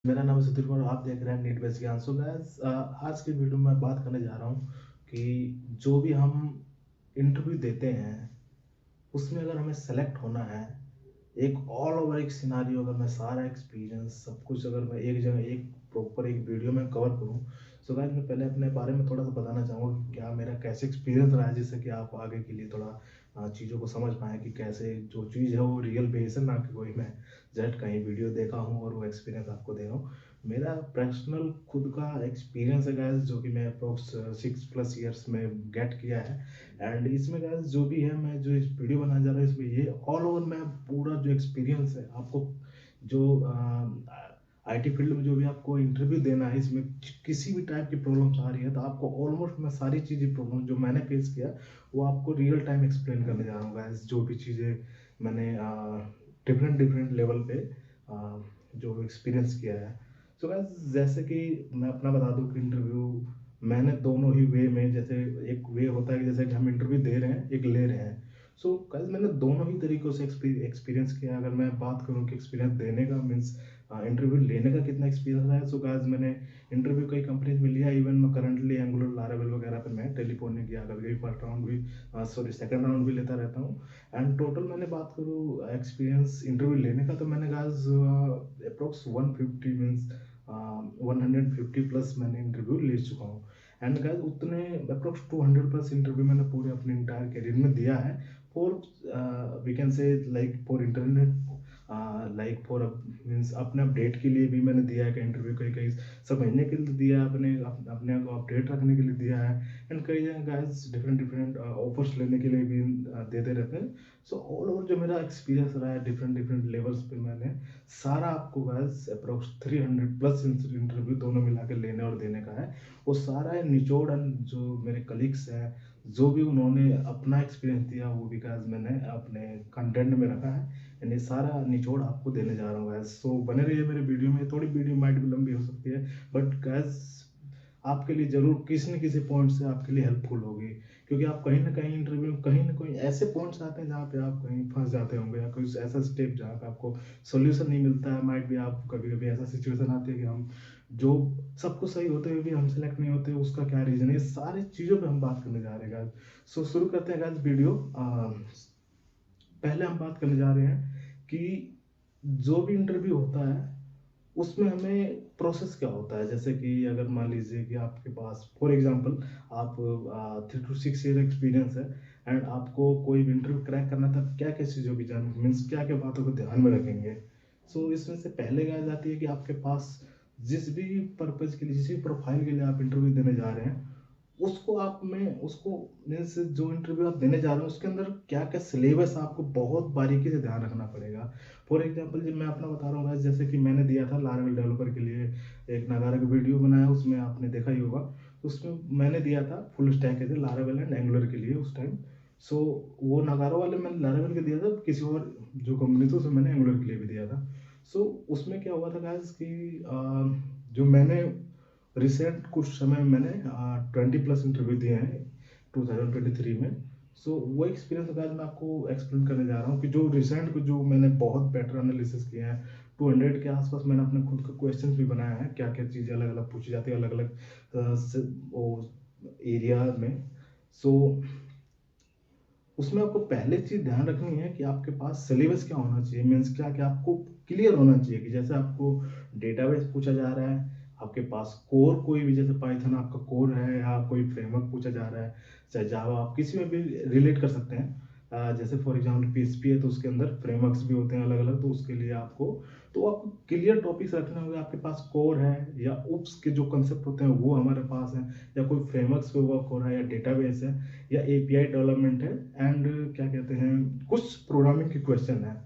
मेरा नाम है सुधीर कुमार और आप देख रहे हैं नीट बेस ज्ञान। सो गाइस, आज की वीडियो में मैं बात करने जा रहा हूँ कि जो भी हम इंटरव्यू देते हैं उसमें अगर हमें सेलेक्ट होना है, एक ऑल ओवर एक सिनारियो, अगर मैं सारा एक्सपीरियंस सब कुछ अगर मैं एक जगह एक प्रॉपर एक वीडियो में कवर करूँ। सो गाइस, मैं पहले अपने बारे में थोड़ा सा बताना चाहूँगा कि क्या मेरा कैसे एक्सपीरियंस रहा है, जिससे कि आप आगे के लिए थोड़ा चीज़ों को समझ पाएँ कि कैसे जो चीज़ है वो रियल बेस है, ना कि कोई मैं जस्ट कहीं वीडियो देखा हूँ और वो एक्सपीरियंस आपको दे रहा हूँ। मेरा पर्सनल खुद का एक्सपीरियंस है गाइस, जो कि मैं अप्रोक्स 6+ ईयर्स में गेट किया है। एंड इसमें गाइस जो भी है, मैं जो इस वीडियो बनाने जा रहा हूँ इसमें ये ऑल ओवर मैं पूरा जो एक्सपीरियंस है आपको, जो आईटी फील्ड में जो भी आपको इंटरव्यू देना है, इसमें किसी भी टाइप की प्रॉब्लम्स आ रही है तो आपको ऑलमोस्ट मैं सारी चीज़ें प्रॉब्लम जो मैंने फेस किया वो आपको रियल टाइम एक्सप्लेन करने जा रहा हूँ गाइस। जो भी चीज़ें मैंने डिफरेंट डिफरेंट लेवल पे जो एक्सपीरियंस किया है। सो गाइस, जैसे कि मैं अपना बता दूं कि इंटरव्यू मैंने दोनों ही वे में, जैसे एक वे होता है कि जैसे कि हम इंटरव्यू दे रहे हैं, एक ले रहे हैं। सो गाइस, मैंने दोनों ही तरीकों से एक्सपीरियंस किया। अगर मैं बात करूं कि एक्सपीरियंस देने का मीन्स इंटरव्यू लेने का कितना एक्सपीरियंस रहा है, सो गाइस मैंने इंटरव्यू कई कंपनीज में लिया। इवन मैं करंटली एंगुलर, लारावेल वगैरह पे मैं टेलीफोन ने किया, कभी कभी फर्स्ट राउंड भी, सॉरी सेकंड राउंड भी लेता रहता हूँ। एंड टोटल मैंने बात करूँ एक्सपीरियंस इंटरव्यू लेने का, तो मैंने गाइस अप्रोक्स 150 मीन्स 150+ मैंने इंटरव्यू ले चुका हूँ। एंड गाइस उतने अप्रोक्स 200+ इंटरव्यू मैंने पूरे अपने इंटायर करियर में दिया है। For we can say like for internet, like for means अपने अपडेट के लिए भी मैंने दिया है, कई इंटरव्यू कई कई समझने के लिए दिया है, अपने को अपडेट रखने के लिए दिया है। एंड कई जगह गाइस डिफरेंट डिफरेंट ऑफर्स लेने के लिए भी देते रहते हैं। सो ऑल ओवर जो मेरा एक्सपीरियंस रहा है डिफरेंट डिफरेंट लेवल्स पे, मैंने सारा आपको गाइस अप्रोक्स 300+ इंटरव्यू दोनों मिला के लेने और देने का है। वो सारा निचोड़ जो मेरे कलीग्स हैं, जो भी उन्होंने अपना एक्सपीरियंस दिया, वो भी गाइस मैंने अपने कंटेंट में रखा है। यानी सारा निचोड़ आपको देने जा रहा हूँ गाइस। सो बने रहिए मेरे वीडियो में। थोड़ी वीडियो माइट भी लंबी हो सकती है, बट गाइस आपके लिए जरूर किसी न किसी पॉइंट से आपके लिए हेल्पफुल होगी। क्योंकि आप कहीं ना कहीं इंटरव्यू में कहीं ना कहीं ऐसे पॉइंट्स आते हैं जहाँ पे आप कहीं फंस जाते होंगे, या कोई ऐसा स्टेप जहाँ पे आपको सोल्यूशन नहीं मिलता है। माइट भी आप कभी कभी ऐसा सिचुएशन आती है कि हम जो सब कुछ सही होते हुए भी हम सेलेक्ट नहीं होते, उसका क्या रीजन है, ये सारी चीज़ों पे हम बात करने जा रहे हैं। सो शुरू करते हैं गाइस वीडियो। पहले हम बात करने जा रहे हैं कि जो भी इंटरव्यू होता है उसमें हमें प्रोसेस क्या होता है। जैसे कि अगर मान लीजिए कि आपके पास फॉर एग्जांपल आप 3 to 6 ईयर एक्सपीरियंस है, एंड आपको कोई भी इंटरव्यू क्रैक करना था, क्या क्या चीज़ों की जान मीन्स क्या क्या बातों को ध्यान में रखेंगे। सो इसमें से पहले क्या जाती है कि आपके पास जिस भी पर्पज़ के लिए, जिस भी प्रोफाइल के लिए आप इंटरव्यू देने जा रहे हैं, उसको आप में उसको मीन्स जो इंटरव्यू आप देने जा रहे हो उसके अंदर क्या क्या सिलेबस आपको बहुत बारीकी से ध्यान रखना पड़ेगा। फॉर एग्जांपल जब मैं अपना बता रहा हूँ guys, जैसे कि मैंने दिया था लारावेल डेवलपर के लिए एक नगारा का वीडियो बनाया, उसमें आपने देखा ही होगा। तो उसमें मैंने दिया था फुल स्टैक है लारावेल एंड एंगुलर के लिए उस टाइम। सो वो नगारा वाले मैंने लारावेल के दिया था, किसी और जो कंपनी थी उसमें मैंने एंगुलर के लिए भी दिया था। सो उसमें क्या हुआ था गाइस कि जो मैंने रिसेंट कुछ समय में मैंने 20+ इंटरव्यू दिए हैं 2023 में। सो वो एक्सपीरियंस गाइस मैं आपको एक्सप्लेन करने जा रहा हूँ कि जो रिसेंट को जो मैंने बहुत बेटर एनालिसिस किए हैं। 200 के आसपास मैंने अपने खुद का क्वेश्चन भी बनाया है, क्या क्या चीज़ें अलग अलग पूछी जाती है अलग अलग वो एरिया में। सो उसमें आपको पहले चीज ध्यान रखनी है कि आपके पास सिलेबस क्या होना चाहिए, मीन्स क्या क्या आपको क्लियर होना चाहिए। कि जैसे आपको डेटाबेस पूछा जा रहा है, आपके पास कोर कोई भी, जैसे पाइथन आपका कोर है, या कोई फ्रेमवर्क पूछा जा रहा है, चाहे जावा, आप किसी में भी रिलेट कर सकते हैं। जैसे फॉर एग्जाम्पल पीएचपी है तो उसके अंदर फ्रेमवर्क्स भी होते हैं अलग अलग, तो उसके लिए आपको क्लियर टॉपिक्स रखने होंगे। आपके पास कोर है या उप्स के जो कंसेप्ट होते हैं वो हमारे पास है, या कोई फ्रेमवर्क्स पे वर्क हो रहा है, या डेटाबेस है, या एपीआई डेवलपमेंट है, एंड क्या कहते हैं कुछ प्रोग्रामिंग के क्वेश्चन है।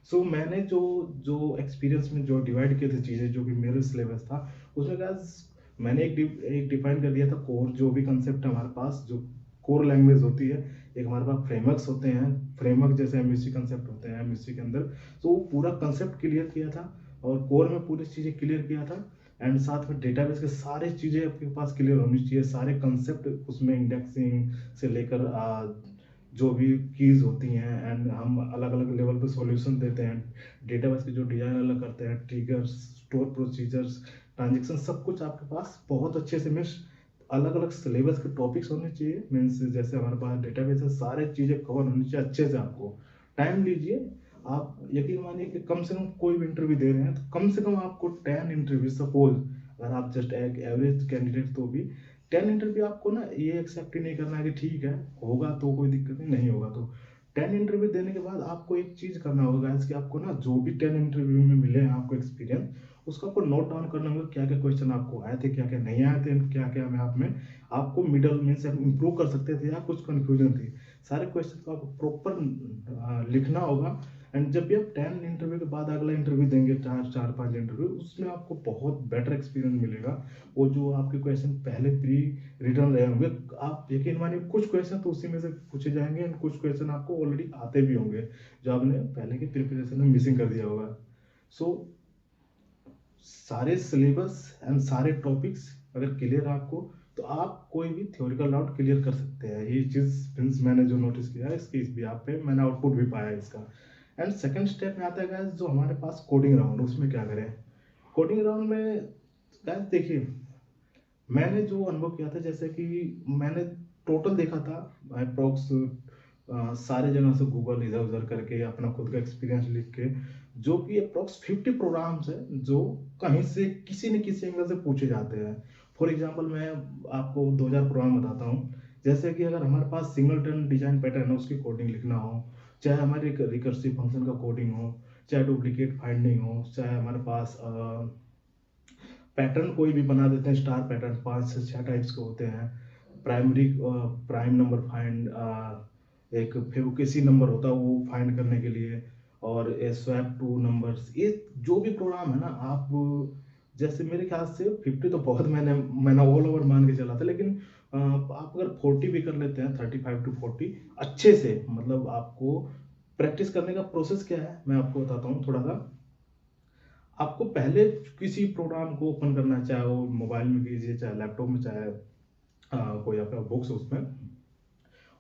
सो मैंने जो जो एक्सपीरियंस में जो डिवाइड किए थे चीज़ें, जो कि मेरे सिलेबस था उसमें गाइस मैंने एक डिफाइन कर दिया था कोर, जो भी कंसेप्ट है हमारे पास, जो कोर लैंग्वेज होती है। एक हमारे पास फ्रेमवर्क्स होते हैं, फ्रेमवर्क जैसे एमवीसी कंसेप्ट होते हैं एमवीसी के अंदर। तो वो पूरा कंसेप्ट क्लियर किया था, और कोर में पूरी चीज़ें क्लियर किया था। एंड साथ में डेटाबेस के सारे चीज़ें आपके पास क्लियर होनी चाहिए, सारे कंसेप्ट उसमें, इंडेक्सिंग से लेकर जो भी कीज होती हैं, एंड हम अलग अलग लेवल पे सॉल्यूशन देते हैं। डेटाबेस की जो डिजाइन अलग करते हैं, ट्रिगर्स, स्टोर प्रोसीजर्स, ट्रांजेक्शन, सब कुछ आपके पास बहुत अच्छे से मीन्स अलग अलग सिलेबस के टॉपिक्स होने चाहिए। मीन्स जैसे हमारे पास डेटाबेस है, सारे चीज़ें कवर होनी चाहिए अच्छे से। आपको टाइम लीजिए। आप यकीन मानिए कि कम से कम कोई भी इंटरव्यू दे रहे हैं तो कम से कम आपको 10 इंटरव्यू, सपोज अगर आप जस्ट एक एवरेज कैंडिडेट तो भी 10 इंटरव्यू आपको ना ये एक्सेप्ट ही नहीं करना है कि ठीक है होगा तो कोई दिक्कत नहीं, नहीं होगा तो 10 इंटरव्यू देने के बाद आपको एक चीज़ करना होगा कि आपको ना जो भी 10 इंटरव्यू में मिले हैं आपको एक्सपीरियंस, उसको आपको नोट डाउन करना होगा क्या क्या क्वेश्चन आपको आए थे, क्या क्या नहीं आए थे, क्या क्या में आप में आपको मिडल में से इम्प्रूव कर सकते थे या कुछ कंफ्यूजन थी। सारे क्वेश्चन को आपको प्रॉपर लिखना होगा। एंड जब भी आप 10 इंटरव्यू के बाद अगला इंटरव्यू देंगे, चार चार पांच इंटरव्यू, उसमें आपको बहुत बेटर एक्सपीरियंस मिलेगा। वो जो आपके क्वेश्चन पहले प्री रिटर्न रहे होंगे, आप यकीन मानिए कुछ क्वेश्चन तो उसी में से पूछे जाएंगे एंड कुछ क्वेश्चन आपको ऑलरेडी आते भी होंगे जो आपने पहले की प्रिपरेशन में मिसिंग कर दिया होगा। सो सारे सिलेबस एंड सारे टॉपिक्स अगर क्लियर है आपको तो आप कोई भी थ्योरिकल डाउट क्लियर कर सकते हैं। ये चीज़ मीन्स मैंने जो नोटिस किया है इसकी इस भी आप पे मैंने आउटपुट भी पाया है इसका। एंड सेकंड स्टेप में आता है गाइस जो हमारे पास कोडिंग राउंड, उसमें क्या करें। कोडिंग राउंड में गाइस देखिए मैंने जो अनुभव किया था, जैसे कि मैंने टोटल देखा था अप्रोक्स सारे जगह से गूगल इधर उधर करके अपना खुद का एक्सपीरियंस लिख के, जो कि अप्रोक्स 50 प्रोग्राम्स है जो कहीं से किसी न किसी एंगल से पूछे जाते हैं। फॉर एग्जांपल मैं आपको 2000 प्रोग्राम बताता हूँ। जैसे कि अगर हमारे पास सिंगलटन डिजाइन पैटर्न है उसकी कोडिंग लिखना हो, चाहे हमारे रिकर्सिव फंक्शन का कोडिंग हो, चाहे डुप्लीकेट फाइंडिंग हो, चाहे हमारे पास पैटर्न कोई भी बना देते हैं, स्टार पैटर्न 5 से 6 टाइप्स के होते हैं। प्राइमरी प्राइम नंबर फाइंड, एक फिर किसी नंबर होता है वो फाइंड करने के लिए, और स्वैप टू नंबर्स, ये जो भी प्रोग्राम है ना, आप जैसे मेरे ख्याल से 50 तो बहुत मैंने ऑल ओवर मान के चला था, लेकिन आप अगर 40 भी कर लेते हैं, 35 to 40 अच्छे से, मतलब आपको प्रैक्टिस करने का प्रोसेस क्या है मैं आपको बताता हूँ थोड़ा सा। आपको पहले किसी प्रोग्राम को ओपन करना है, चाहे वो मोबाइल में कीजिए, चाहे लैपटॉप में, चाहे कोई आपका बुक्स उसमें,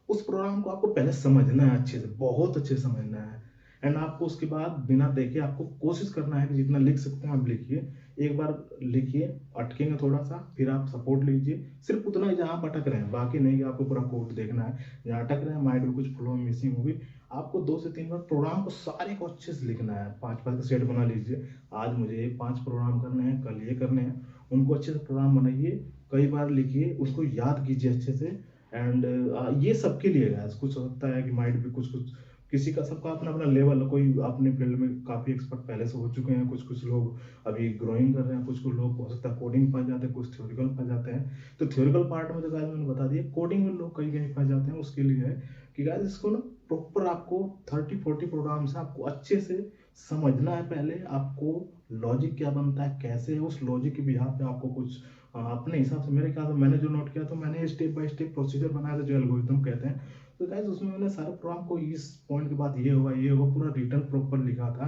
उस प्रोग्राम को आपको पहले समझना है अच्छे से, बहुत अच्छे से समझना है। एंड आपको उसके बाद बिना देखे आपको कोशिश करना है कि जितना लिख सकते हैं आप लिखिए। एक बार लिखिए, अटकेंगे थोड़ा सा, फिर आप सपोर्ट लीजिए, सिर्फ उतना ही जहाँ आप अटक रहे हैं, बाकी नहीं कि आपको पूरा कोड देखना है। जहाँ अटक रहे हैं, माइंड में कुछ फ्लो मिसिंग होगी, आपको 2 से 3 बार प्रोग्राम को सारे को अच्छे से लिखना है। 5 5 का सेट बना लीजिए, आज मुझे ये 5 प्रोग्राम करने हैं, कल ये करने हैं, उनको अच्छे से प्रोग्राम बनाइए, कई बार लिखिए, उसको याद कीजिए अच्छे से। एंड ये सबके लिए है। कुछ होता है कि माइंड भी कुछ कुछ किसी का, सबका अपना अपना लेवल है, कोई अपने फील्ड में काफ़ी एक्सपर्ट पहले से हो चुके हैं, कुछ कुछ लोग अभी ग्रोइंग कर रहे हैं, कुछ कुछ लोग हो सकता है कोडिंग फंस जाते हैं, कुछ थ्योरिकल फंस जाते हैं। तो थ्योरिकल पार्ट में तो गाइस मैंने बता दिया, कोडिंग में लोग कहीं कहीं फंस जाते हैं, उसके लिए है कि गाइस इसको ना प्रॉपर आपको 30 40 प्रोग्राम से आपको अच्छे से समझना है। पहले आपको लॉजिक क्या बनता है, कैसे है, उस लॉजिक के बिहाफ पे आपको कुछ अपने हिसाब से, मेरे ख्याल से मैंने जो नोट किया तो मैंने स्टेप बाय स्टेप प्रोसीजर बनाया था जो एल्गोरिथम कहते हैं। तो गाइस उसमें मैंने सारे प्रोग्राम को इस पॉइंट के बाद ये होगा ये होगा पूरा रिटर्न प्रॉपर लिखा था।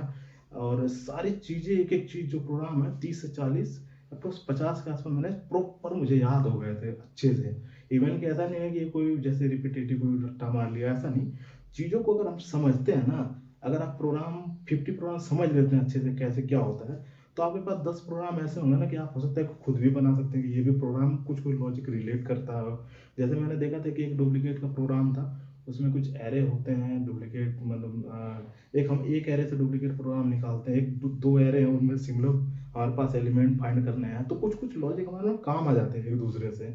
और सारी चीज़ें एक एक चीज़ जो प्रोग्राम है 30 से 40 अप्रोक्स 50 के आसपास मैंने प्रॉपर मुझे याद हो गए थे अच्छे से। इवन कि ऐसा नहीं है कि कोई जैसे रिपीटेटिव कोई रट्टा मार लिया, ऐसा नहीं। चीज़ों को अगर हम समझते हैं ना, अगर आप प्रोग्राम 50 प्रोग्राम समझ लेते हैं अच्छे से कैसे क्या होता है, तो आपके पास 10 प्रोग्राम ऐसे होंगे ना कि आप हो सकता है खुद भी बना सकते हैं कि ये भी प्रोग्राम कुछ कुछ लॉजिक रिलेट करता है। जैसे मैंने देखा था कि एक डुप्लीकेट का प्रोग्राम था, उसमें कुछ एरे होते हैं डुप्लीकेट, मतलब एक हम एक एरे से डुप्लीकेट प्रोग्राम निकालते हैं, एक दो एरे हैं उनमें सिमिलर हमारे पास एलिमेंट फाइंड करने हैं, तो कुछ कुछ लॉजिक हमारे ना काम आ जाते हैं एक दूसरे से।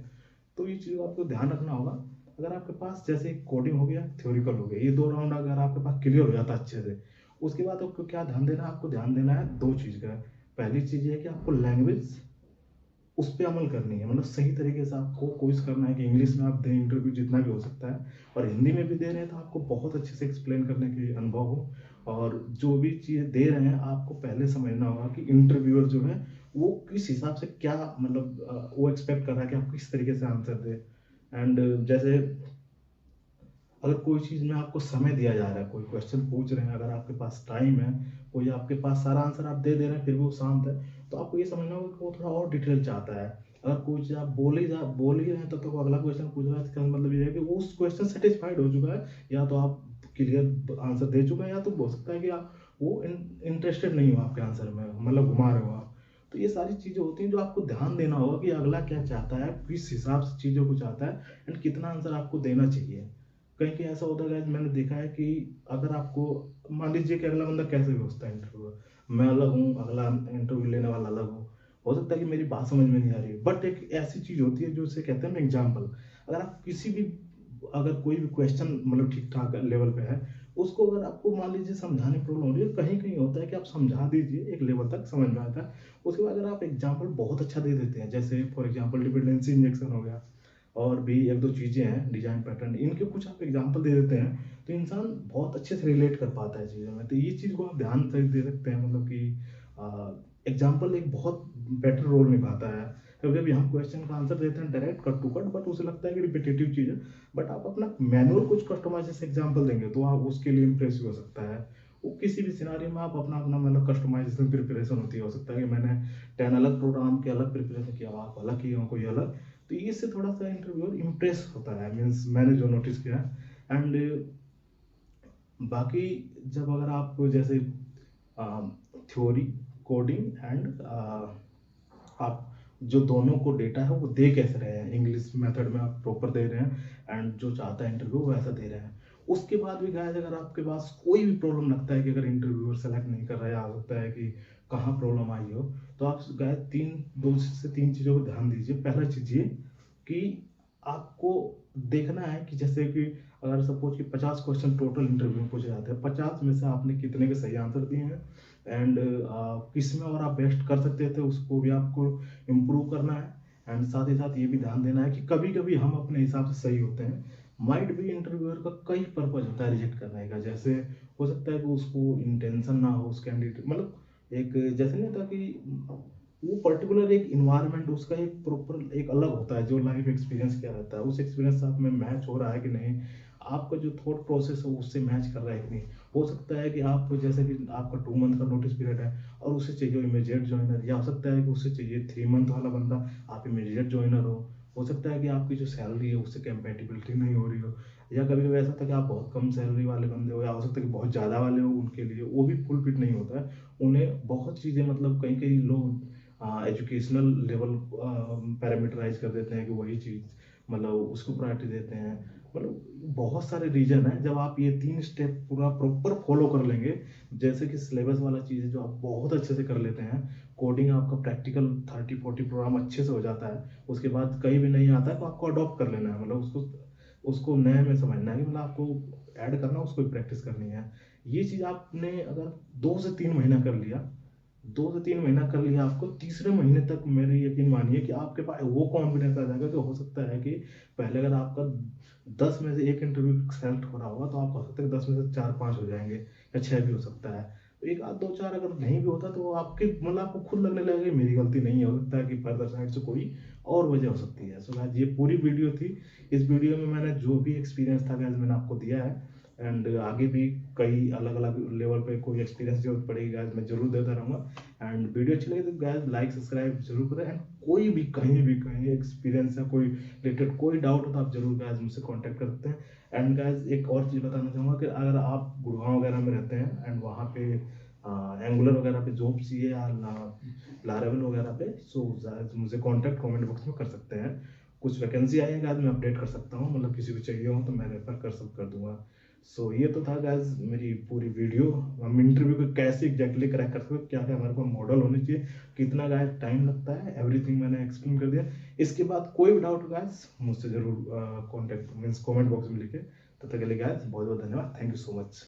तो ये चीज़ आपको ध्यान रखना होगा। अगर आपके पास जैसे कोडिंग हो गया, थ्योरिकल हो गया, ये 2 राउंड अगर आपके पास क्लियर हो जाता है अच्छे से, उसके बाद आपको क्या ध्यान देना है, आपको ध्यान देना है 2 चीज़ का। पहली चीज़ ये है कि आपको लैंग्वेज उस पर अमल करनी है, मतलब सही तरीके से आपको कोशिश करना है कि इंग्लिश में आप दें इंटरव्यू जितना भी हो सकता है, और हिंदी में भी दे रहे हैं तो आपको बहुत अच्छे से एक्सप्लेन करने के अनुभव हो। और जो भी चीज़ दे रहे हैं आपको पहले समझना होगा कि इंटरव्यूअर जो है वो किस हिसाब से क्या, मतलब वो एक्सपेक्ट कर रहा है कि आप किस तरीके से आंसर दें। एंड जैसे अगर कोई चीज़ में आपको समय दिया जा रहा है, कोई क्वेश्चन पूछ रहे हैं, अगर आपके पास टाइम है, कोई आपके पास सारा आंसर आप दे दे रहे हैं फिर भी वो शांत है, तो आपको ये समझना होगा कि वो थोड़ा और डिटेल चाहता है। अगर कोई चीज़ आप बोल ही रहे हैं तब तक वो अगला क्वेश्चन पूछ रहा है, इसका मतलब ये है कि वो उस क्वेश्चन सेटिस्फाइड हो चुका है, या तो आप क्लियर आंसर दे चुके हैं, या तो हो सकता है कि आप वो इंटरेस्टेड नहीं हो आपके आंसर में, मतलब घुमा रहे हो आप। तो ये सारी चीज़ें होती हैं जो आपको ध्यान देना होगा कि अगला क्या चाहता है, किस हिसाब से चीज़ों को चाहता है एंड कितना आंसर आपको देना चाहिए। कहीं कहीं ऐसा होता है guys, मैंने देखा है कि अगर आपको मान लीजिए कि अगला बंदा कैसे भी होता है इंटरव्यू, मैं अलग हूँ, अगला इंटरव्यू लेने वाला अलग हो सकता है कि मेरी बात समझ में नहीं आ रही है, बट एक ऐसी चीज़ होती है जो उसे कहते हैं एग्जाम्पल। अगर आप किसी भी, अगर कोई भी क्वेश्चन मतलब ठीक ठाक लेवल पे है, उसको अगर आपको मान लीजिए समझाने में प्रॉब्लम हो रही है, कहीं कहीं होता है कि आप समझा दीजिए, एक लेवल तक समझ में आता है, उसके बाद अगर आप एग्जाम्पल बहुत अच्छा दे देते हैं, जैसे फॉर एग्जाम्पल डिपेंडेंसी इंजेक्शन हो गया, और भी एक दो चीज़ें हैं डिजाइन पैटर्न, इनके कुछ आप एग्जाम्पल दे देते हैं, तो इंसान बहुत अच्छे से रिलेट कर पाता है चीज़ों में। तो ये चीज़ को आप ध्यान से दे सकते हैं, मतलब कि एग्जाम्पल एक बहुत बेटर रोल निभाता है। क्योंकि अभी हम क्वेश्चन का आंसर देते हैं direct cut to cut, but उसे लगता है कि रिपीटेटिव चीज़ है, बट आप अपना मैनुअल कुछ कस्टमाइज एग्जाम्पल देंगे तो आप उसके लिए इम्प्रेसिव हो सकता है। वो किसी भी सिनारियो में आप अपना अपना मतलब कस्टमाइजेशन प्रिपरेशन होती है, हो सकता है कि मैंने 10 अलग प्रोग्राम के अलग प्रिपरेशन किया, आप अलग किए हो कोई अलग, तो इससे थोड़ा सा इंटरव्यूअर इम्प्रेस होता है, मीन्स मैंने जो नोटिस किया है। एंड बाकी जब अगर आप जैसे थ्योरी, कोडिंग एंड आप जो दोनों को डेटा है वो दे कैसे रहे हैं, इंग्लिश मेथड में आप प्रॉपर दे रहे हैं एंड जो चाहता है इंटरव्यू वैसा दे रहे हैं। उसके बाद भी गाइस अगर आपके पास कोई भी प्रॉब्लम लगता है कि अगर इंटरव्यूअर सेलेक्ट नहीं कर रहा है, आ सकता है कि कहाँ प्रॉब्लम आई हो, तो आप गाइस दो से तीन चीज़ों को ध्यान दीजिए। पहला चीज़ ये कि आपको देखना है कि जैसे कि अगर सपोज कि 50 क्वेश्चन टोटल इंटरव्यू में पूछे जाते हैं, 50 में से आपने कितने के सही आंसर दिए हैं एंड किस में और आप बेस्ट कर सकते थे, उसको भी आपको इम्प्रूव करना है। एंड साथ ही साथ ये भी ध्यान देना है कि कभी कभी हम अपने हिसाब से सही होते हैं, माइट भी इंटरव्यूअर का कई पर्पज होता है रिजेक्ट करने का। जैसे हो सकता है कि उसको इंटेंशन ना हो उस कैंडिडेट, मतलब एक जैसे नहीं था कि वो पर्टिकुलर एक इन्वायरमेंट उसका एक प्रॉपर एक अलग होता है, जो लाइफ एक्सपीरियंस क्या रहता है, उस एक्सपीरियंस साथ में मैच हो रहा है कि नहीं, आपका जो थॉट प्रोसेस है उससे मैच कर रहा है कि नहीं। हो सकता है कि आप जैसे कि आपका 2 मंथ का नोटिस पीरियड है और उसे चाहिए इमीडिएट ज्वाइनर, या हो सकता है कि उसे चाहिए 3 मंथ वाला बंदा, आप इमीडिएट ज्वाइनर हो सकता है कि आपकी जो सैलरी है उससे कंपेटिबिलिटी नहीं हो रही हो, या कभी कभी ऐसा था कि आप बहुत कम सैलरी वाले बंदे हो, या हो सकता है कि बहुत ज़्यादा वाले हो, उनके लिए वो भी फुल फिट नहीं होता है। उन्हें बहुत चीज़ें मतलब कहीं कहीं लोग एजुकेशनल लेवल पैरामीटराइज कर देते हैं कि वही चीज़ मतलब उसको प्रायोरिटी देते हैं। मतलब बहुत सारे रीजन है, जब आप ये 3 स्टेप पूरा प्रॉपर फॉलो कर लेंगे, जैसे कि सिलेबस वाला चीज़ है जो आप बहुत अच्छे से कर लेते हैं, कोडिंग आपका प्रैक्टिकल 30-40 प्रोग्राम अच्छे से हो जाता है, उसके बाद कहीं भी नहीं आता है तो आपको अडॉप्ट कर लेना है, मतलब उसको उसको नए में समझना है कि मतलब आपको ऐड करना, उसको प्रैक्टिस करनी है। ये चीज़ आपने अगर 2 से 3 महीना कर लिया, 2 से 3 महीना कर लिया, आपको तीसरे महीने तक मेरे यकीन मानिए कि आपके पास वो कॉन्फिडेंस आ जाएगा कि हो सकता है कि पहले अगर आपका 10 में से 1 इंटरव्यू सेलेक्ट हो रहा होगा, तो आप हो सकता है 10 में से 4-5 हो जाएंगे, या 6 भी हो सकता है। तो एक आध दो चार अगर नहीं भी होता तो आपके मतलब आपको खुद लगने लगेगा कि मेरी गलती नहीं है, हो सकता है कि फर्दर साइड से कोई और वजह हो सकती है। सो गाइस ये पूरी वीडियो थी, इस वीडियो में मैंने जो भी एक्सपीरियंस था गाइस मैंने आपको दिया है, एंड आगे भी कई अलग अलग लेवल पे कोई एक्सपीरियंस जरूरत पड़ेगी गाइस मैं जरूर देता रहूँगा। एंड वीडियो अच्छी लगे तो गाइस लाइक सब्सक्राइब जरूर करें, एंड कोई भी कहीं एक्सपीरियंस है, कोई रिलेटेड कोई डाउट हो तो आप जरूर गाइस मुझसे कांटेक्ट कर सकते हैं। एंड गाइस एक और चीज़ बताना चाहूँगा कि अगर आप गुड़गांव वगैरह में रहते हैं एंड वहाँ पे एंगुलर वगैरह पे जॉब चाहिए या लारेवल वगैरह पे, सो मुझे कांटेक्ट कमेंट बॉक्स में कर सकते हैं। कुछ वैकेंसी आएगा मैं अपडेट कर सकता हूँ, मतलब किसी को चाहिए हो तो मैं रेफर कर दूंगा। सो ये तो था गाइस मेरी पूरी वीडियो, हम इंटरव्यू को कैसे एग्जैक्टली क्रैक कर सकते हो, क्या क्या हमारे पास मॉडल होने चाहिए, कितना गाइस टाइम लगता है, एवरीथिंग मैंने एक्सप्लेन कर दिया। इसके बाद कोई भी डाउट गाइस मुझसे जरूर कॉन्टेक्ट मीन्स कॉमेंट बॉक्स में लिखे। तब तक के लिए गाइस बहुत बहुत धन्यवाद, थैंक यू सो मच।